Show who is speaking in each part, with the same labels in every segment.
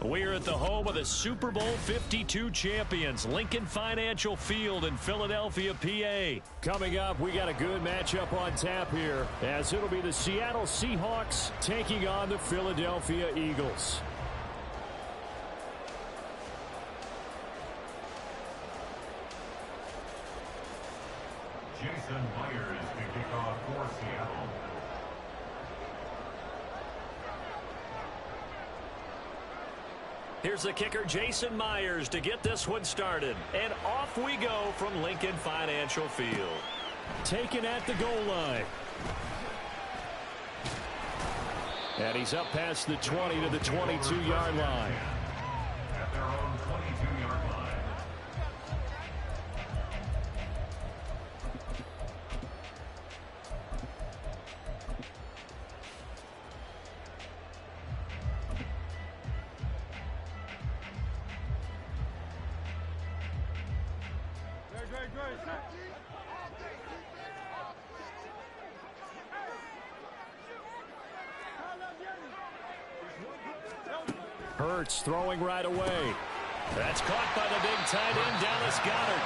Speaker 1: We're at the home of the Super Bowl 52 champions, Lincoln Financial Field in Philadelphia, PA. Coming up, we got a good matchup on tap here, as it'll be the Seattle Seahawks taking on the Philadelphia Eagles.
Speaker 2: Jason Myers to kick off for Seattle.
Speaker 1: Here's the kicker, Jason Myers, to get this one started. And off we go from Lincoln Financial Field. Taken at the goal line. And he's up past the 20 to the 22-yard line.
Speaker 2: At their own 22-yard line.
Speaker 1: Hurts throwing right away. That's caught by the big tight end, Dallas Goedert.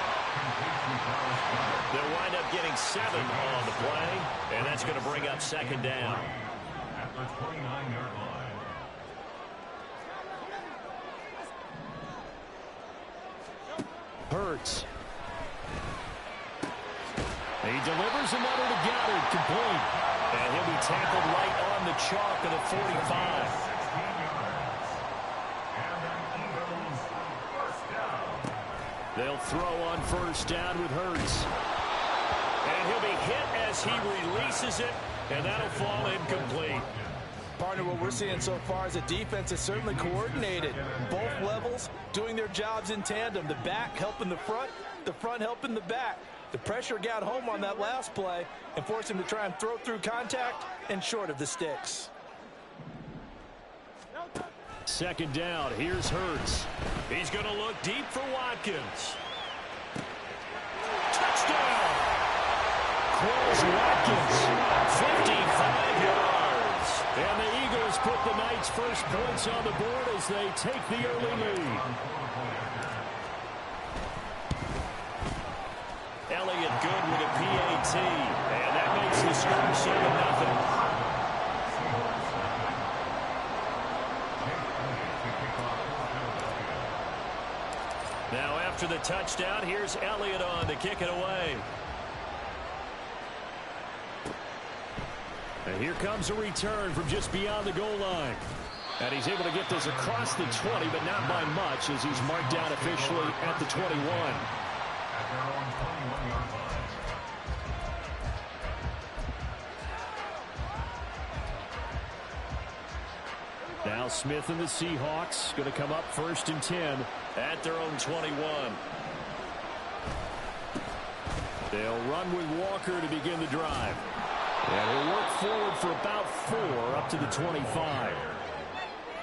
Speaker 1: They'll wind up getting 7 on the play, and that's going to bring up second down.
Speaker 2: At the 29-yard line.
Speaker 1: Hurts. He delivers another to Goedert, complete. And he'll be tackled right on the chalk of the 45. They'll throw on first down with Hurts. And he'll be hit as he releases it, and that'll fall incomplete.
Speaker 3: Partner, what we're seeing so far is a defense is certainly coordinated. Both levels doing their jobs in tandem. The back helping the front helping the back. The pressure got home on that last play and forced him to try and throw through contact and short of the sticks.
Speaker 1: Second down, here's Hurts. He's going to look deep for Watkins. Touchdown! Quills Watkins, 55 yards. And the Eagles put the Knights' first points on the board as they take the early lead. Elliott good with a PAT, and that makes the score 7-0. Now after the touchdown, here's Elliott on to kick it away. And here comes a return from just beyond the goal line. And he's able to get this across the 20, but not by much, as he's marked down officially at the 21.
Speaker 2: At their own 21-yard line.
Speaker 1: Now Smith and the Seahawks going to come up first and 10 at their own 21. They'll run with Walker to begin the drive. And he'll work forward for about 4 up to the 25.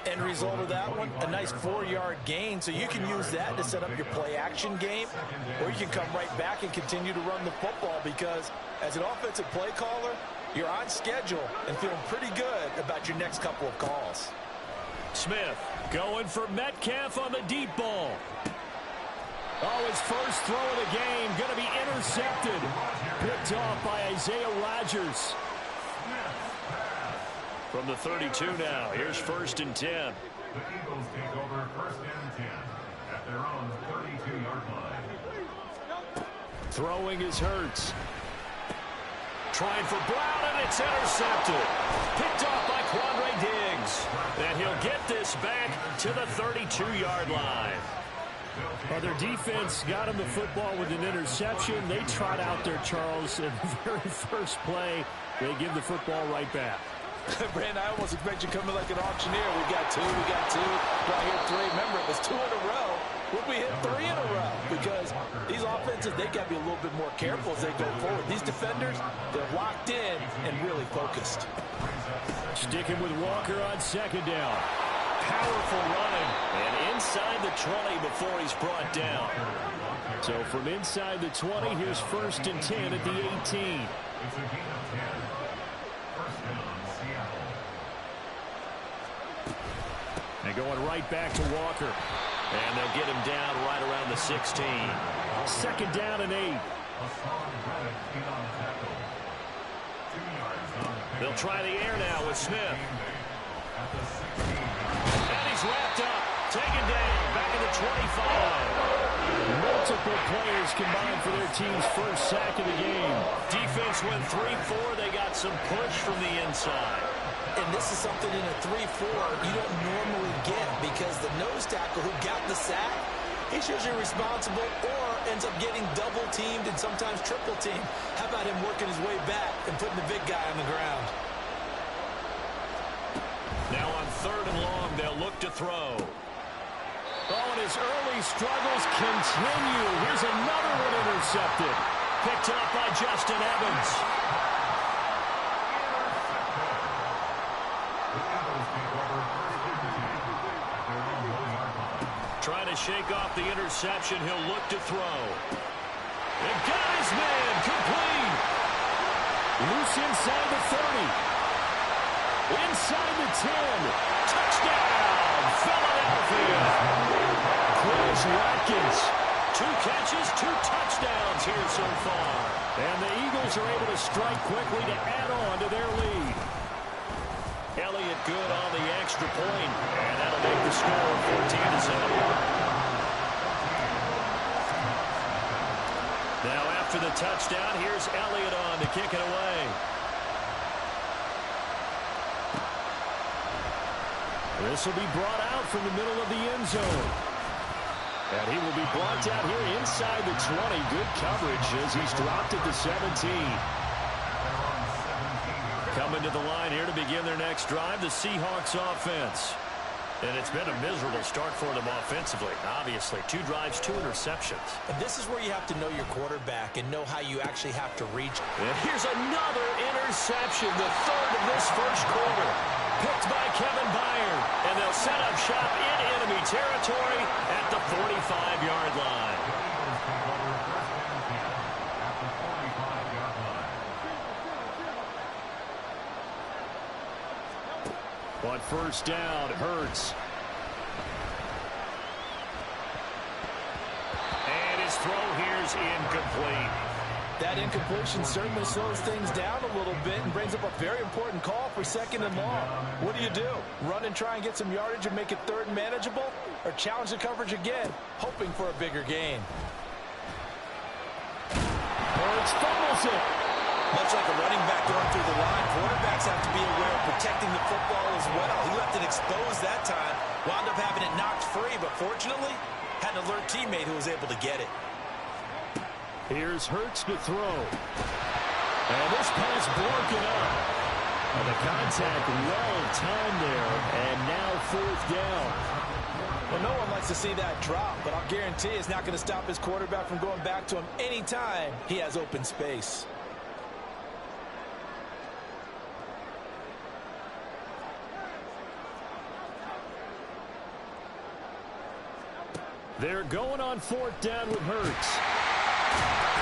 Speaker 3: End result of that one, a nice 4-yard gain, so you can use that to set up your play-action game, or you can come right back and continue to run the football, because as an offensive play caller, you're on schedule and feeling pretty good about your next couple of calls.
Speaker 1: Smith going for Metcalf on the deep ball. Oh, his first throw of the game going to be intercepted. Picked off by Isaiah Rodgers. From the 32 now, here's first and 10.
Speaker 2: The Eagles take over first and 10 at their own 32-yard line.
Speaker 1: Throwing is Hurts. Trying for Brown, and it's intercepted. Picked off by Quandre Diggs. And he'll get this back to the 32-yard line. Well, their defense got him the football with an interception. They trot out there, Charles, in the very first play. They give the football right back.
Speaker 3: Brandon, I almost expect you coming like an auctioneer. We got two, right here 3. Remember, it was 2 in a row. Would we hit 3 in a row? Because these offenses, they got to be a little bit more careful as they go forward. These defenders, they're locked in and really focused.
Speaker 1: Sticking with Walker on second down. Powerful running. And inside the 20 before he's brought down. So from inside the 20, here's first and 10 at the 18.
Speaker 2: It's a gain of 10. First down, Seattle.
Speaker 1: And going right back to Walker. And they'll get him down right around the 16. Second down and 8. They'll try the air now with Smith. And he's wrapped up. Taken down. Back at the 25. Multiple players combined for their team's first sack of the game. Defense went 3-4. They got some push from the inside.
Speaker 3: And this is something in a 3-4 you don't normally get because the nose tackle who got the sack, he's usually responsible or ends up getting double-teamed and sometimes triple-teamed. How about him working his way back and putting the big guy on the ground?
Speaker 1: Now on 3rd and long, they'll look to throw. Oh, and his early struggles continue. Here's another one intercepted. Picked up by Justin Evans. Trying to shake off the interception. He'll look to throw. And got his man. Complete. Loose inside the 30. Inside the 10. Touchdown, Philadelphia. Chris Watkins. 2 catches, 2 touchdowns here so far. And the Eagles are able to strike quickly to add on to their lead. Elliott good on the extra point, and that'll make the score 14-7. Now after the touchdown, here's Elliott on to kick it away. This will be brought out from the middle of the end zone. And he will be brought out here inside the 20. Good coverage as he's dropped at the 17. Coming to the line here to begin their next drive, the Seahawks offense. And it's been a miserable start for them offensively. Obviously, 2 drives, 2 interceptions.
Speaker 3: And this is where you have to know your quarterback and know how you actually have to reach.
Speaker 1: And here's another interception, the 3rd of this first quarter. Picked by Kevin Byard. And they'll set up shop in enemy territory at the 45-yard line. On first down, Hurts. And his throw here's incomplete.
Speaker 3: That incompletion certainly slows things down a little bit and brings up a very important call for 2nd and long. What do? Run and try and get some yardage and make it 3rd and manageable? Or challenge the coverage again, hoping for a bigger gain?
Speaker 1: Hurts fumbles it.
Speaker 3: Much like a running back going through the line, quarterbacks have to be aware of protecting the football as well. He left it exposed that time, wound up having it knocked free, but fortunately, had an alert teammate who was able to get it.
Speaker 1: Here's Hurts to throw. And this pass broken up. And the contact well timed there, and now 4th down.
Speaker 3: Well, no one likes to see that drop, but I'll guarantee it's not going to stop his quarterback from going back to him anytime he has open space.
Speaker 1: They're going on 4th down with Hurts.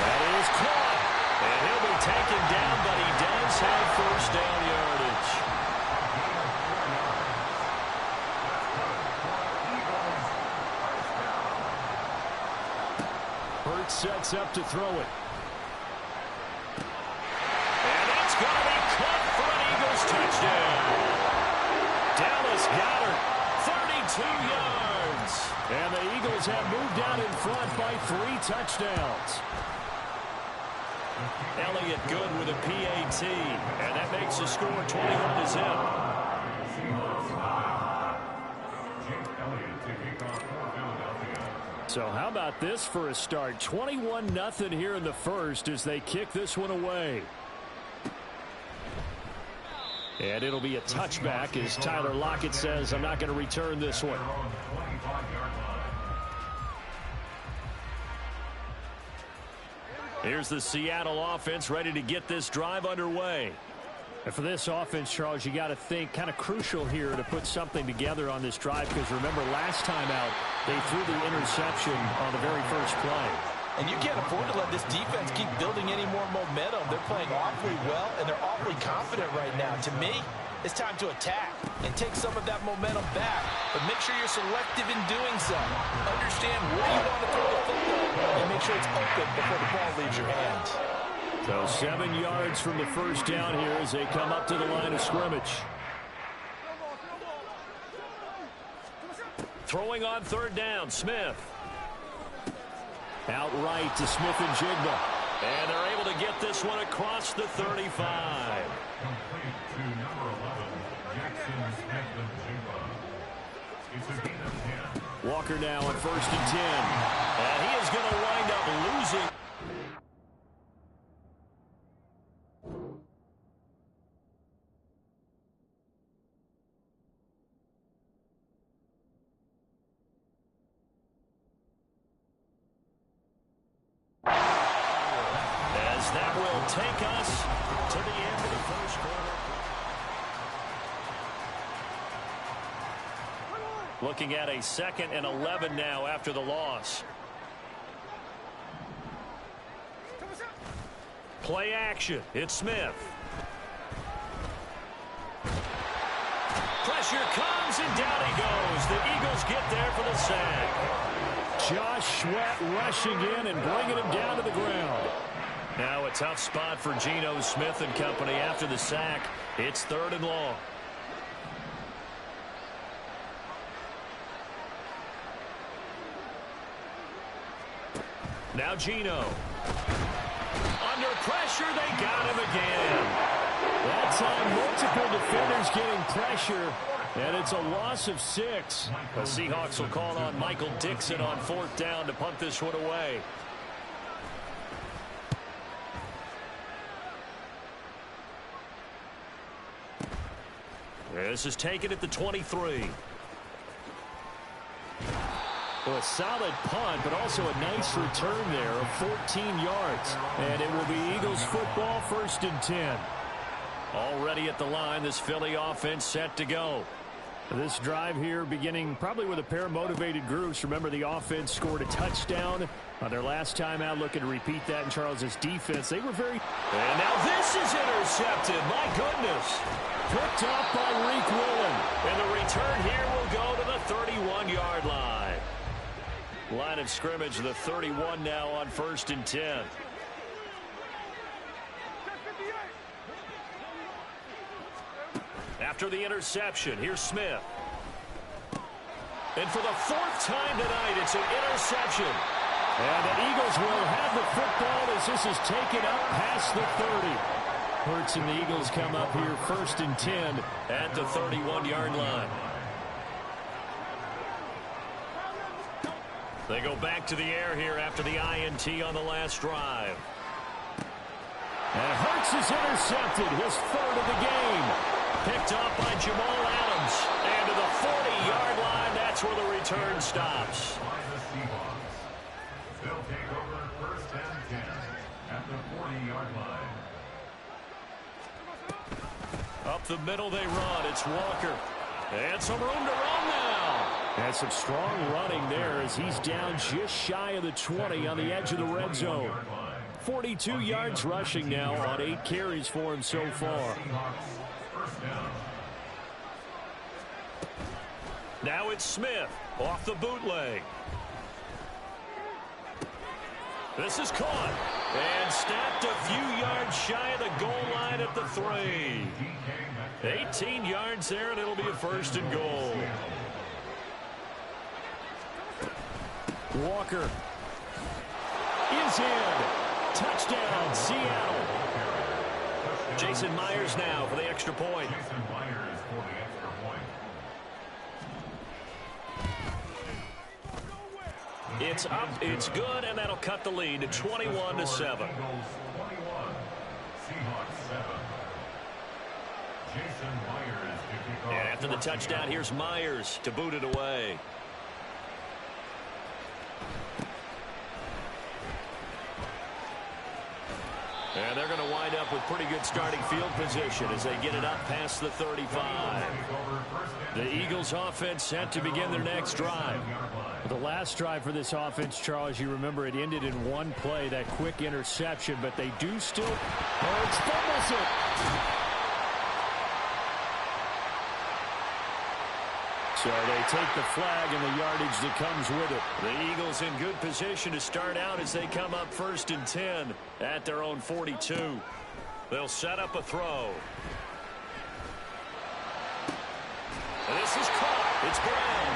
Speaker 1: That is caught. And he'll be taken down, but he does have first down yardage. Hurts sets up to throw it. And it's going to be caught for an Eagles touchdown. Dallas Goedert, 32 yards. And the Eagles have moved out in front by 3 touchdowns. Elliott good with a PAT. And that makes the score 21-0. So how about this for a start? 21-0 here in the first as they kick this one away. And it'll be a touchback as Tyler Lockett says, I'm not going to return this one. Here's the Seattle offense ready to get this drive underway. And for this offense, Charles, you got to think kind of crucial here to put something together on this drive because remember last time out they threw the interception on the very first play.
Speaker 3: And you can't afford to let this defense keep building any more momentum. They're playing awfully well, and they're awfully confident right now. To me, it's time to attack and take some of that momentum back. But make sure you're selective in doing so. Understand where you want to throw the football and make sure it's open before the ball leaves your hands.
Speaker 1: So 7 yards from the first down here as they come up to the line of scrimmage. Throwing on third down, Smith. Outright to Smith and Jigba. And they're able to get this one across the 35.
Speaker 2: Complete to number 11, Jackson Smith-Njigba. It's a gain of 10.
Speaker 1: Walker now on first and 10. And he is going to wind up losing. As that will take us to the end of the first quarter. Looking at a 2nd and 11 now after the loss. Play action. It's Smith. Pressure comes and down he goes. The Eagles get there for the sack. Josh Sweat rushing in and bringing him down to the ground. Now a tough spot for Geno Smith and company after the sack. It's 3rd and long. Now Geno. Under pressure, they got him again. That time, multiple defenders getting pressure, and it's a loss of 6. The Seahawks will call on Michael Dixon on 4th down to punt this one away. This is taken at the 23. Well, a solid punt, but also a nice return there of 14 yards. And it will be Eagles football, 1st and 10. Already at the line, this Philly offense set to go. This drive here beginning probably with a pair of motivated groups. Remember, the offense scored a touchdown on their last time out. Looking to repeat that in Charles's defense. They were very... And now this is intercepted. My goodness. Picked up by Reek Willen. And the return here will go to the 31-yard line. Line of scrimmage, the 31 now on 1st and 10. After the interception, here's Smith. And for the 4th time tonight, it's an interception. And the Eagles will have the football as this is taken up past the 30. Hurts and the Eagles come up here 1st and 10 at the 31-yard line. They go back to the air here after the INT on the last drive. And Hurts is intercepted, his 3rd of the game. Picked up by Jamal Adams. And to the 40-yard line, that's where the return stops.
Speaker 2: They'll take over 1st and 10 at the 40-yard line.
Speaker 1: Up the middle they run. It's Walker. And some room to run now. And some strong running there as he's down just shy of the 20 on the edge of the red zone. 42 yards rushing now on 8 carries for him so far. Now it's Smith off the bootleg. This is caught and snapped a few yards shy of the goal line at the 3. 18 yards there, and it'll be a 1st and goal. Walker is in. Touchdown, Seattle. Jason Myers now for the extra point.
Speaker 2: Jason Myers for the extra point.
Speaker 1: It's up, it's good, and that'll cut the lead to 21-7.
Speaker 2: 21. Seahawks 7. Jason Myers to kick off.
Speaker 1: And after the touchdown, here's Myers to boot it away. And they're going to wind up with pretty good starting field position as they get it up past the 35. The Eagles offense set to begin their next drive. The last drive for this offense, Charles, you remember it ended in one play, that quick interception, but they do still... Hurts fumbles it. So they take the flag and the yardage that comes with it. The Eagles in good position to start out as they come up 1st and 10 at their own 42. They'll set up a throw. And this is caught. It's Brown.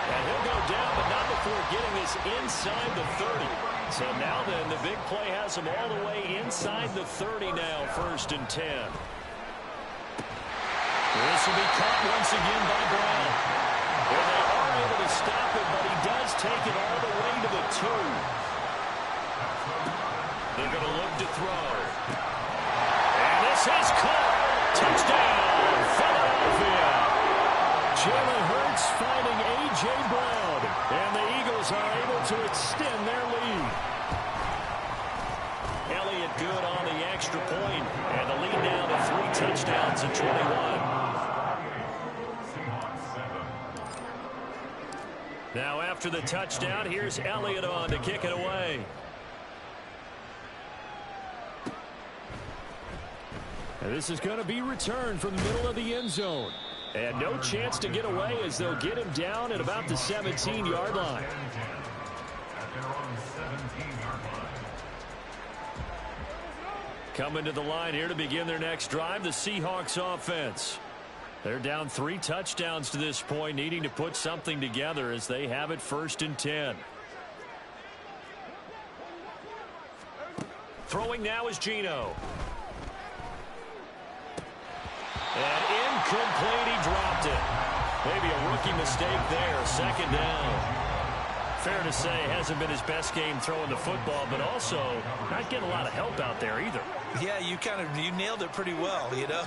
Speaker 1: And he'll go down, but not before getting this inside the 30. So now then, the big play has him all the way inside the 30 now, 1st and 10. This will be caught once again by Brown. And they are able to stop it, but he does take it all the way to the 2. They're going to look to throw. And this is caught. Touchdown, Philadelphia. Jalen Hurts finding A.J. Brown. And the Eagles are able to extend their lead. Elliott good on the extra point, and the lead down to 3 touchdowns at 21. Now after the touchdown, here's Elliott on to kick it away. And this is going to be returned from the middle of the end zone. And no chance to get away as they'll get him down at about the 17-yard line. Coming to the line here to begin their next drive, the Seahawks offense. They're down 3 touchdowns to this point, needing to put something together as they have it 1st and 10. Throwing now is Geno. And incomplete, he dropped it. Maybe a rookie mistake there, 2nd down. Fair to say, hasn't been his best game throwing the football, but also not getting a lot of help out there either.
Speaker 3: Yeah, you nailed it pretty well, you know.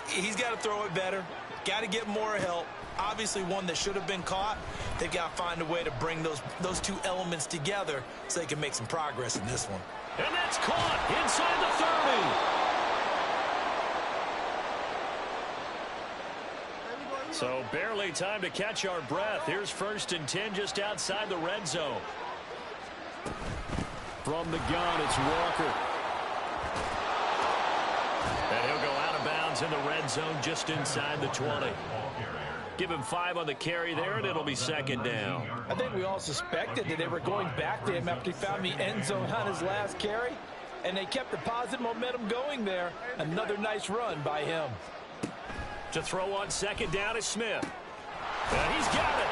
Speaker 3: He's got to throw it better, got to get more help. Obviously one that should have been caught. They've got to find a way to bring those 2 elements together so they can make some progress in this one.
Speaker 1: And that's caught inside the 30. So barely time to catch our breath. Here's 1st and 10 just outside the red zone. From the gun, it's Walker. And he'll go out of bounds in the red zone just inside the 20. Give him 5 on the carry there, and it'll be 2nd down.
Speaker 3: I think we all suspected that they were going back to him after he found the end zone on his last carry, and they kept the positive momentum going there. Another nice run by him.
Speaker 1: To throw on 2nd down is Smith. And he's got it.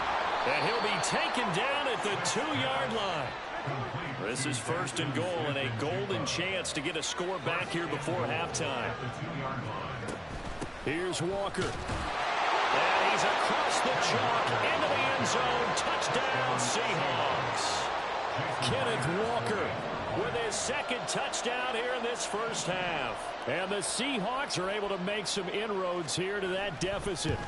Speaker 1: And he'll be taken down at the 2-yard line. This is 1st and goal and a golden chance to get a score back here before halftime. Here's Walker. And he's across the chalk into the end zone. Touchdown, Seahawks. Kenneth Walker with his 2nd touchdown here in this first half. And the Seahawks are able to make some inroads here to that deficit.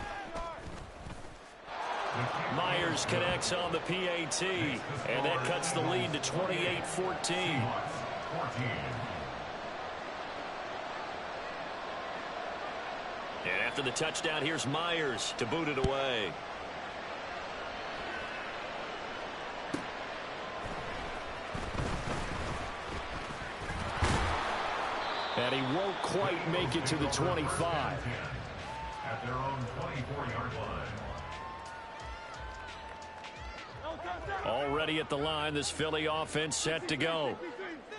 Speaker 1: Myers connects on the PAT, and that cuts the lead to 28-14. And after the touchdown, here's Myers to boot it away. And he won't quite make it to the 25.
Speaker 2: At their own 24-yard line.
Speaker 1: Already at the line, this Philly offense set to go.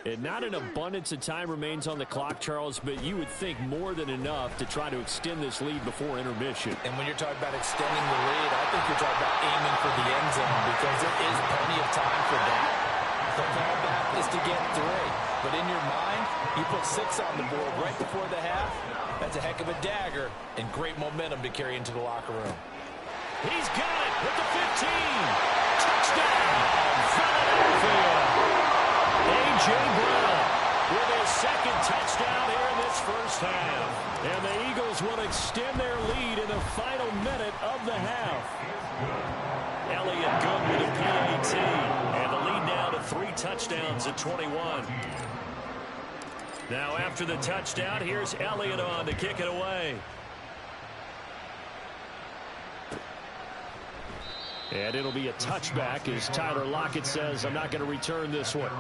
Speaker 1: And not an abundance of time remains on the clock, Charles, but you would think more than enough to try to extend this lead before intermission.
Speaker 3: And when you're talking about extending the lead, I think you're talking about aiming for the end zone because there is plenty of time for that. The fallback is to get 3. But in your mind, you put 6 on the board right before the half. That's a heck of a dagger and great momentum to carry into the locker room.
Speaker 1: He's got it with the 15. Touchdown, Philadelphia. A.J. Brown with his 2nd touchdown here in this first half. And the Eagles will extend their lead in the final minute of the half. Elliott good with a PAT. And the lead now to 3 touchdowns at 21. Now after the touchdown, here's Elliott on to kick it away. And it'll be a touchback as Tyler Lockett says, I'm not going to return this one.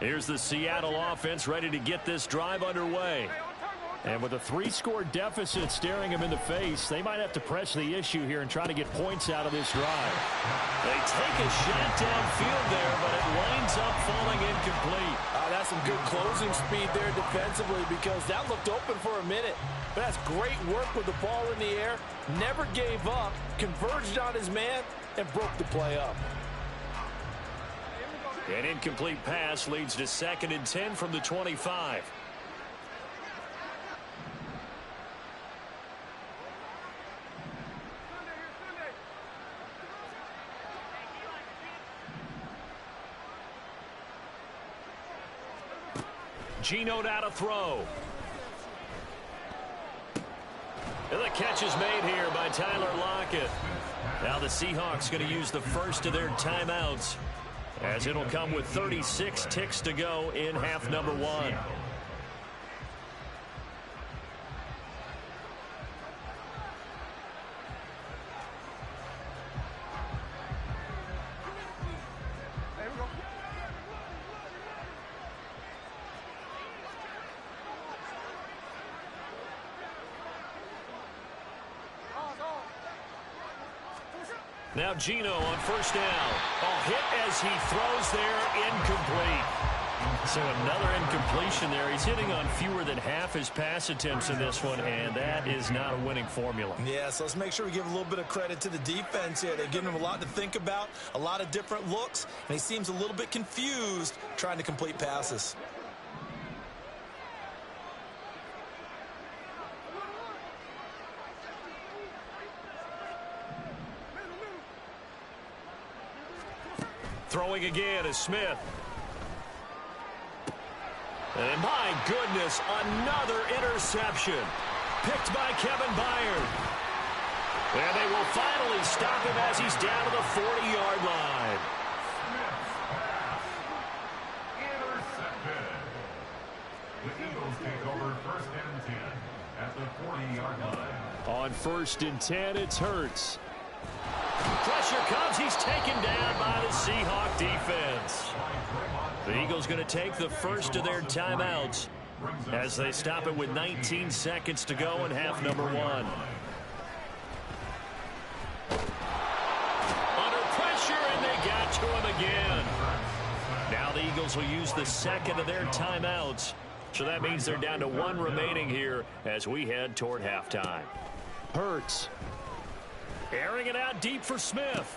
Speaker 1: Here's the Seattle offense ready to get this drive underway.
Speaker 4: And with a 3-score deficit staring them in the face, they might have to press the issue here and try to get points out of this drive.
Speaker 1: They take a shot downfield there, but it winds up falling incomplete.
Speaker 3: That's some good closing speed there defensively, because that looked open for a minute. But that's great work with the ball in the air. Never gave up, converged on his man, and broke the play up.
Speaker 1: An incomplete pass leads to 2nd and 10 from the 25. Geno out to throw. And the catch is made here by Tyler Lockett. Now the Seahawks going to use the first of their timeouts, as it'll come with 36 ticks to go in half number 1. Now Geno on first down. Hit as he throws there, incomplete. So another incompletion there. He's hitting on fewer than half his pass attempts in this one, and that is not a winning formula.
Speaker 3: Yeah, so let's make sure we give a little bit of credit to the defense here. They're giving him a lot to think about, a lot of different looks, and he seems a little bit confused trying to complete passes.
Speaker 1: Throwing again is Smith. And my goodness, another interception. Picked by Kevin Byard. And they will finally stop him as he's down to the 40-yard line.
Speaker 2: Intercepted. The Eagles take over 1st and 10 at the 40-yard line.
Speaker 4: On 1st and 10, it's Hurts.
Speaker 1: Pressure comes. He's taken down by the Seahawk defense. The Eagles going to take the first of their timeouts as they stop it with 19 seconds to go in half number 1. Under pressure, and they got to him again. Now the Eagles will use the second of their timeouts. So that means they're down to 1 remaining here as we head toward halftime.
Speaker 4: Hurts.
Speaker 1: Airing it out deep for Smith.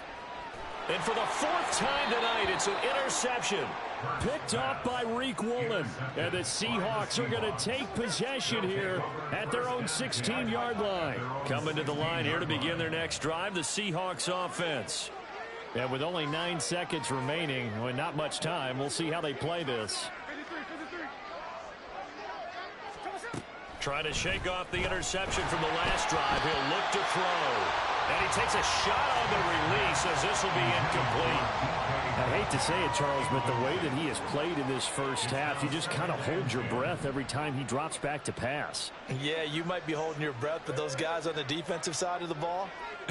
Speaker 1: And for the 4th time tonight, it's an interception.
Speaker 4: Picked off by Reek Woolen. And the Seahawks are going to take possession here at their own 16-yard line.
Speaker 1: Coming to the line here to begin their next drive, the Seahawks offense.
Speaker 4: And with only 9 seconds remaining, well, not much time, we'll see how they play this.
Speaker 1: Trying to shake off the interception from the last drive. He'll look to throw. And he takes a shot on the release as this will be incomplete.
Speaker 4: I hate to say it, Charles, but the way that he has played in this first half, you just kind of hold your breath every time he drops back to pass.
Speaker 3: Yeah, you might be holding your breath, but those guys on the defensive side of the ball,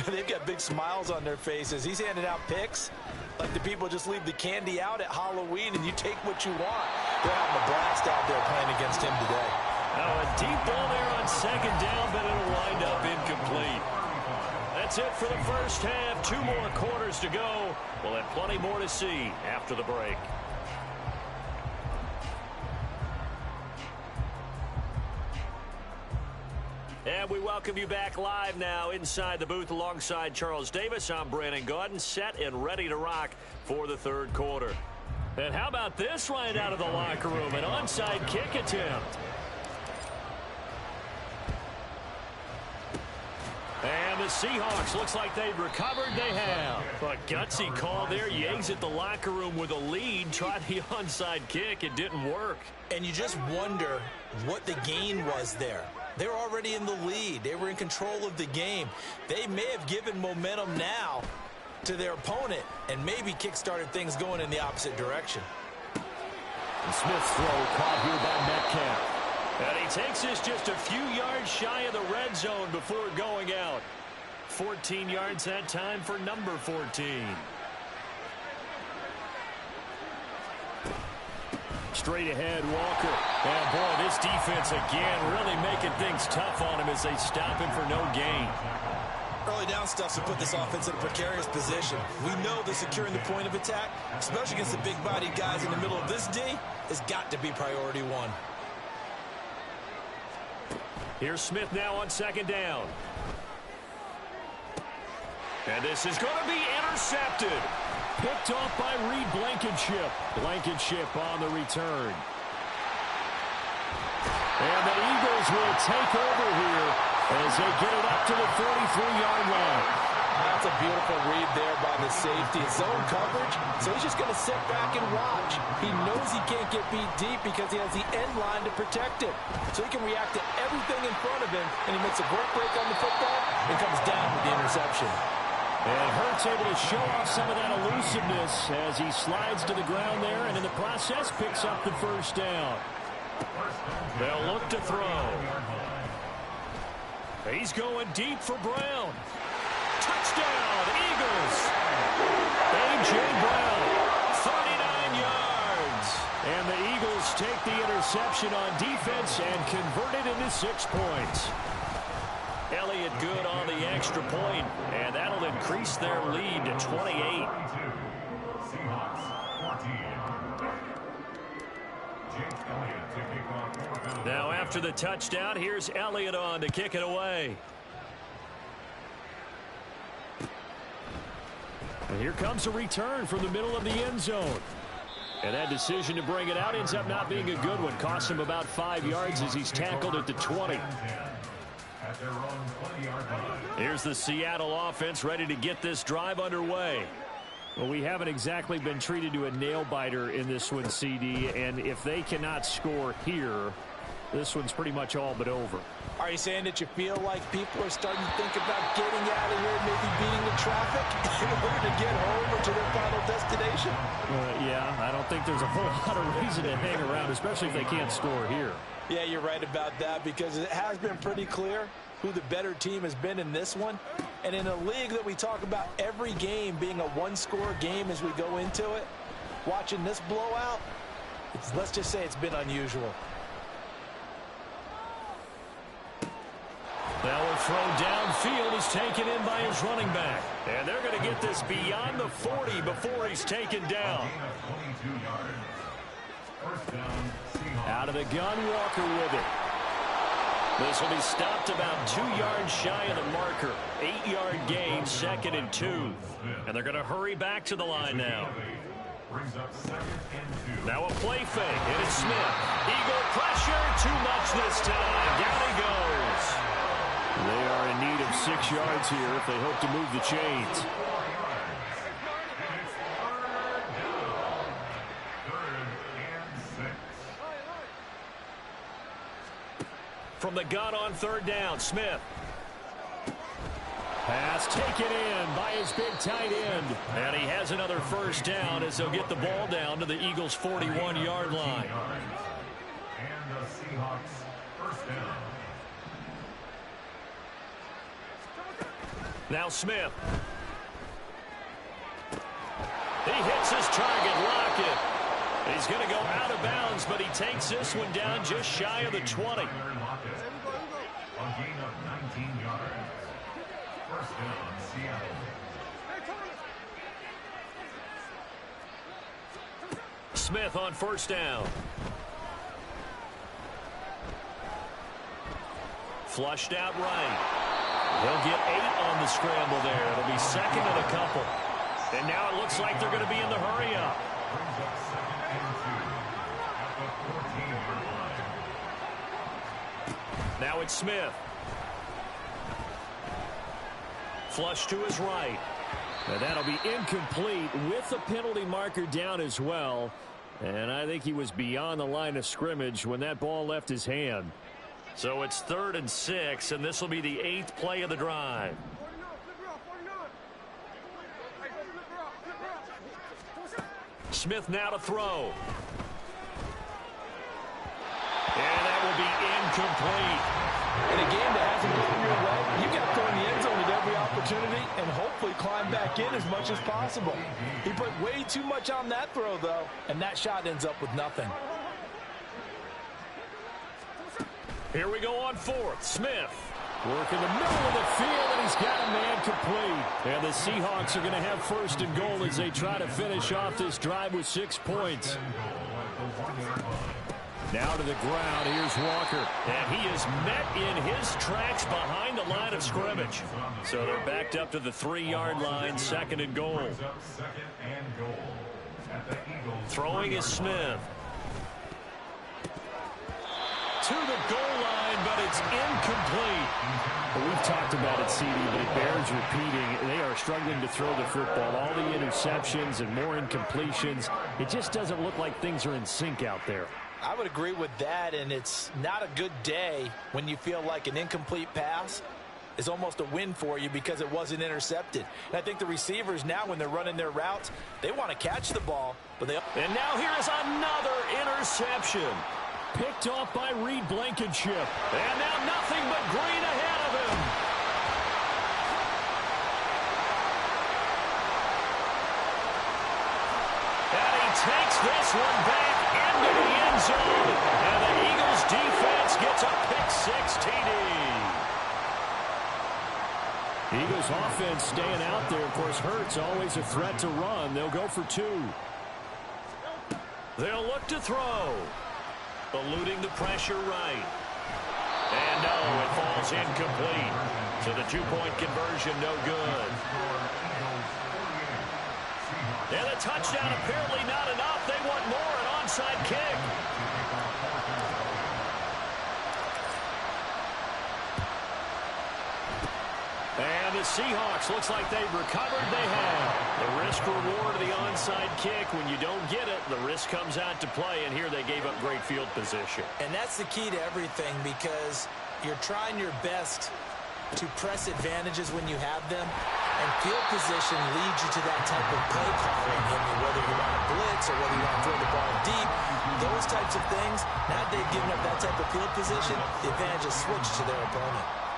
Speaker 3: they've got big smiles on their faces. He's handing out picks like the people just leave the candy out at Halloween and you take what you want. They're having a blast out there playing against him today.
Speaker 1: Now a deep ball there on 2nd down, but it'll wind up incomplete. That's it for the first half. 2 more quarters to go. We'll have plenty more to see after the break. And we welcome you back live now inside the booth alongside Charles Davis. I'm Brandon Gaudin, set and ready to rock for the 3rd quarter. And how about this right out of the locker room? An onside kick attempt. And the Seahawks, looks like they've recovered. They have. A gutsy call there. You exit the locker room with a lead. Try the onside kick. It didn't work.
Speaker 3: And you just wonder what the gain was there. They were already in the lead. They were in control of the game. They may have given momentum now to their opponent and maybe kick-started things going in the opposite direction.
Speaker 4: And Smith's throw caught here by Metcalf.
Speaker 1: And he takes this just a few yards shy of the red zone before going out. 14 yards that time for number 14.
Speaker 4: Straight ahead, Walker.
Speaker 1: And boy, this defense again really making things tough on him as they stop him for no gain.
Speaker 3: Early down stuff to put this offense in a precarious position. We know that securing the point of attack, especially against the big-bodied guys in the middle of this D, has got to be priority one.
Speaker 1: Here's Smith now on second down. And this is going to be intercepted.
Speaker 4: Picked off by Reed Blankenship. Blankenship on the return. And the Eagles will take over here as they get it up to the 43-yard line.
Speaker 3: That's a beautiful read there by the safety. Zone coverage, so he's just going to sit back and watch. He knows he can't get beat deep because he has the end line to protect him. So he can react to everything in front of him, and he makes a great break on the football and comes down with the interception.
Speaker 4: And Hurts able to show off some of that elusiveness as he slides to the ground there, and in the process picks up the first down.
Speaker 1: They'll look to throw. He's going deep for Brown. Touchdown, Eagles. A.J. Brown, 39 yards.
Speaker 4: And the Eagles take the interception on defense and convert it into 6 points.
Speaker 1: Elliott good on the extra point, and that'll increase their lead to 28. Now after the touchdown, here's Elliott on to kick it away.
Speaker 4: And here comes a return from the middle of the end zone. And that decision to bring it out ends up not being a good one. Costs him about 5 yards as he's tackled at the 20.
Speaker 1: Here's the Seattle offense ready to get this drive underway.
Speaker 4: Well, we haven't exactly been treated to a nail-biter in this one, CD, and if they cannot score here, this one's pretty much all but over.
Speaker 3: Are you saying that you feel like people are starting to think about getting out of here and maybe beating the traffic in order to get home or to their final destination?
Speaker 4: Yeah, I don't think there's a whole lot of reason to hang around, especially if they can't score here.
Speaker 3: Yeah, you're right about that because it has been pretty clear who the better team has been in this one. And in a league that we talk about every game being a one-score game as we go into it, watching this blowout, let's just say it's been unusual.
Speaker 1: Now a throw downfield is taken in by his running back. And they're going to get this beyond the 40 before he's taken down.
Speaker 4: Out of the gun, Walker with it.
Speaker 1: This will be stopped about 2 yards shy of the marker. 8-yard gain, 2nd and 2. And they're going to hurry back to the line now. Now a play fake, and it's Smith. Eagle pressure, too much this time. Down he goes.
Speaker 4: They are in need of 6 yards here if they hope to move the chains.
Speaker 1: From the gun on 3rd down, Smith.
Speaker 4: Pass taken in by his big tight end.
Speaker 1: And he has another first down as they'll get the ball down to the Eagles' 41-yard line.
Speaker 2: And the Seahawks first down.
Speaker 1: Now Smith. He hits his target, Lockett. He's going to go out of bounds, but he takes this one down just shy of the 20.
Speaker 2: A gain of 19 yards. First down, Seattle.
Speaker 1: Smith on 1st down. Flushed out right. He'll get 8 on the scramble there. It'll be 2nd and a couple. And now it looks like they're going to be in the hurry-up.
Speaker 2: Brings up 2nd and 2 at the 14-yard line.
Speaker 1: Now it's Smith. Flush to his right.
Speaker 4: And that'll be incomplete with the penalty marker down as well. And I think he was beyond the line of scrimmage when that ball left his hand.
Speaker 1: So it's 3rd and 6, and this will be the 8th play of the drive. Smith now to throw. And that will be incomplete.
Speaker 3: In a game that hasn't gone your way, you got to throw in the end zone at every opportunity and hopefully climb back in as much as possible. He put way too much on that throw, though, and that shot ends up with nothing.
Speaker 4: Here we go on fourth. Smith. Work in the middle of the field, and he's got a man complete. And the Seahawks are going to have first and goal as they try to finish off this drive with 6 points. Now to the ground. Here's Walker. And he is met in his tracks behind the line of scrimmage. So they're backed up to the 3-yard line, second and goal. Throwing is Smith. To the goal line, but it's incomplete. Well, we've talked about it, CD, but it bears repeating. They are struggling to throw the football. All the interceptions and more incompletions. It just doesn't look like things are in sync out there.
Speaker 3: I would agree with that, and it's not a good day when you feel like an incomplete pass is almost a win for you because it wasn't intercepted. And I think the receivers now, when they're running their routes, they want to catch the ball. And
Speaker 4: now here is another interception. Picked off by Reed Blankenship. And now nothing but green ahead of him. And he takes this one back into the end zone. And the Eagles defense gets a pick-6 TD. Eagles offense staying out there. Of course, Hurts always a threat to run. They'll go for 2. They'll look to throw. Eluding the pressure right. And no, it falls incomplete. So the 2-point conversion no good. And a touchdown apparently not enough. They want more, an onside kick. And the Seahawks, looks like they've recovered. They have. The risk-reward of the onside kick. When you don't get it, the risk comes out to play, and here they gave up great field position.
Speaker 3: And that's the key to everything, because you're trying your best to press advantages when you have them, and field position leads you to that type of play calling. I mean, whether you want to blitz or whether you want to throw the ball deep, those types of things, now they've given up that type of field position, the advantage is switched to their opponent.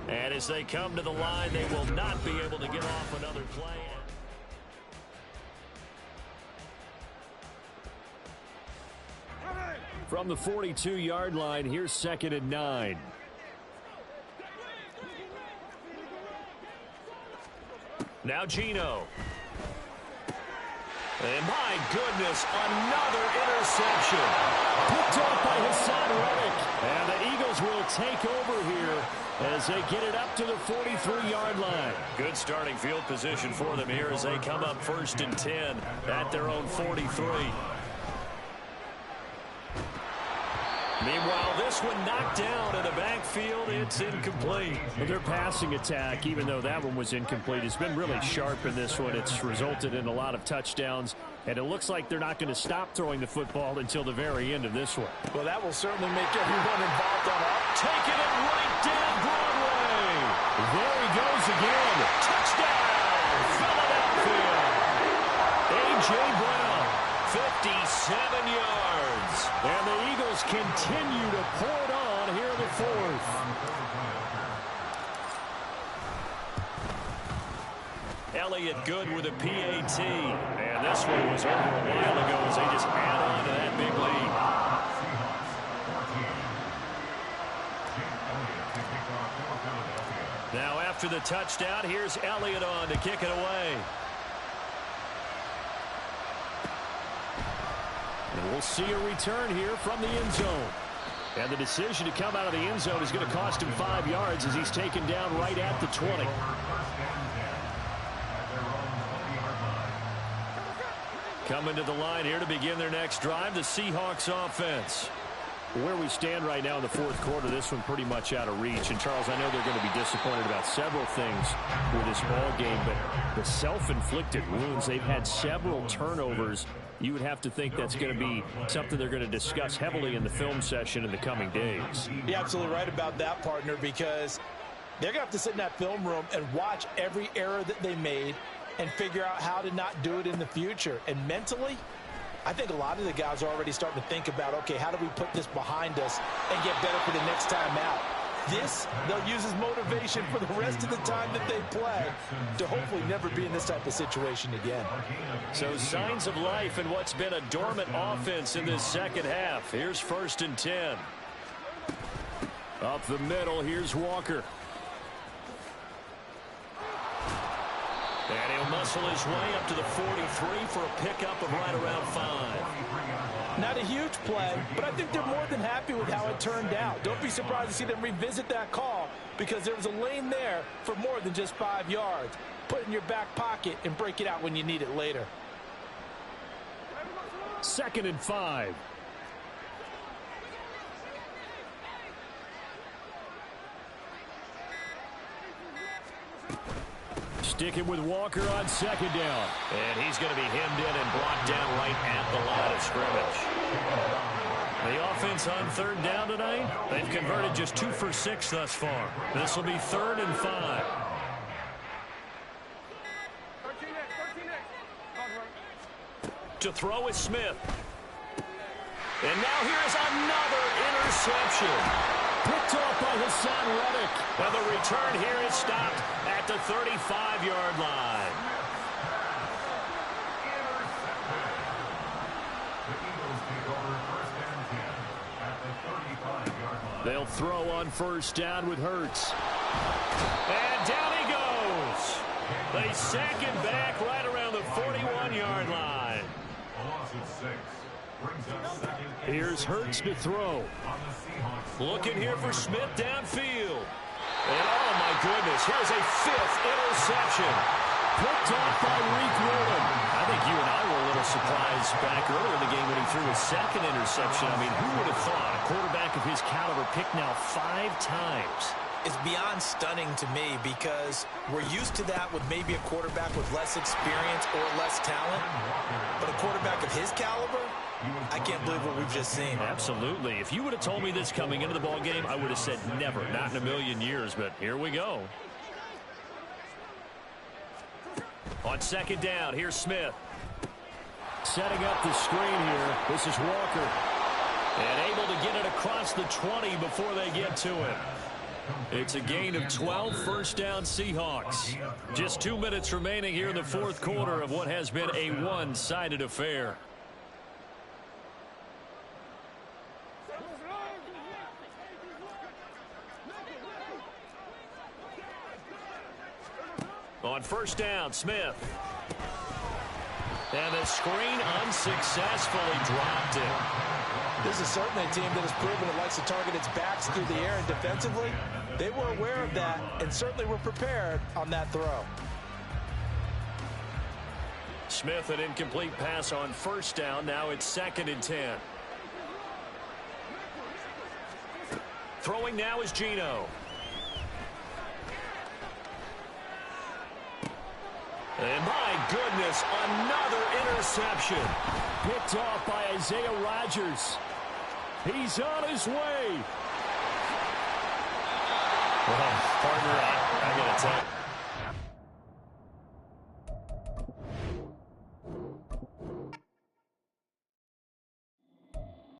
Speaker 4: And as they come to the line, they will not be able to get off another play. From the 42-yard line, here's 2nd and 9. Now Geno. And my goodness, another interception. Picked off by Hassan Reddick. And the Eagles will take over here as they get it up to the 43-yard line. Good starting field position for them here as they come up 1st and 10 at their own 43. Meanwhile, this one knocked down in the backfield. It's incomplete. Well, their passing attack, even though that one was incomplete, has been really sharp in this one. It's resulted in a lot of touchdowns, and it looks like they're not going to stop throwing the football until the very end of this one.
Speaker 3: Well, that will certainly make everyone involved on it.
Speaker 4: Taking it right down Broadway. There he goes again. Touchdown, Philadelphia. A.J. Brown, 57 yards. And the Eagles continue to pour it on here in the 4th. Elliott good with a PAT. And this one was over a while ago as they just add on to that big lead. Now after the touchdown, here's Elliott on to kick it away. And we'll see a return here from the end zone. And the decision to come out of the end zone is going to cost him 5 yards as he's taken down right at the 20. Coming to the line here to begin their next drive, the Seahawks offense. Where we stand right now in the 4th quarter, this one pretty much out of reach. And, Charles, I know they're going to be disappointed about several things with this ball game, but the self-inflicted wounds, they've had several turnovers. You would have to think that's going to be something they're going to discuss heavily in the film session in the coming days.
Speaker 3: You're absolutely right about that, partner, because they're going to have to sit in that film room and watch every error that they made and figure out how to not do it in the future. And mentally, I think a lot of the guys are already starting to think about, okay, how do we put this behind us and get better for the next time out? This, they'll use as motivation for the rest of the time that they play to hopefully never be in this type of situation again.
Speaker 4: So signs of life in what's been a dormant offense in this second half. Here's 1st and 10. Up the middle, here's Walker. And he'll muscle his way up to the 43 for a pickup of right around 5.
Speaker 3: Not a huge play, but I think they're more than happy with how it turned out. Don't be surprised to see them revisit that call because there was a lane there for more than just 5 yards. Put it in your back pocket and break it out when you need it later.
Speaker 4: 2nd and 5. Sticking with Walker on 2nd down.
Speaker 1: And he's going to be hemmed in and brought down right at the line of scrimmage.
Speaker 4: The offense on 3rd down tonight, they've converted just 2 for 6 thus far. This will be 3rd and 5. To throw is Smith. And now here's another interception. Picked off by Hassan Reddick.
Speaker 1: And the return here is stopped at the 35-yard line.
Speaker 4: They'll throw on 1st down with Hurts.
Speaker 1: And down he goes. They sack him back right around the 41-yard line.
Speaker 4: Here's Hurts to throw.
Speaker 1: Looking here for Smith downfield. And oh my goodness, here's a 5th interception.
Speaker 4: Picked off by Reek Willen.
Speaker 1: I think you and I were a little surprised back earlier in the game when he threw his 2nd interception. I mean, who would have thought a quarterback of his caliber picked now 5 times?
Speaker 3: It's beyond stunning to me because we're used to that with maybe a quarterback with less experience or less talent. But a quarterback of his caliber, I can't believe what we've just seen.
Speaker 4: Absolutely. If you would have told me this coming into the ball game, I would have said never, not in a million years. But here we go.
Speaker 1: On 2nd down, here's Smith.
Speaker 4: Setting up the screen here. This is Walker.
Speaker 1: And able to get it across the 20 before they get to him.
Speaker 4: It's a gain of 12, 1st down Seahawks.
Speaker 1: Just 2 minutes remaining here in the 4th quarter of what has been a one-sided affair. On 1st down, Smith. And the screen unsuccessfully dropped it.
Speaker 3: This is certainly a team that has proven it likes to target its backs through the air and defensively. They were aware of that and certainly were prepared on that throw.
Speaker 1: Smith, an incomplete pass on 1st down. Now it's 2nd and 10. Throwing now is Geno. And my goodness, another interception.
Speaker 4: Picked off by Isaiah Rodgers. He's on his way.
Speaker 1: Well, partner, I got to tell you.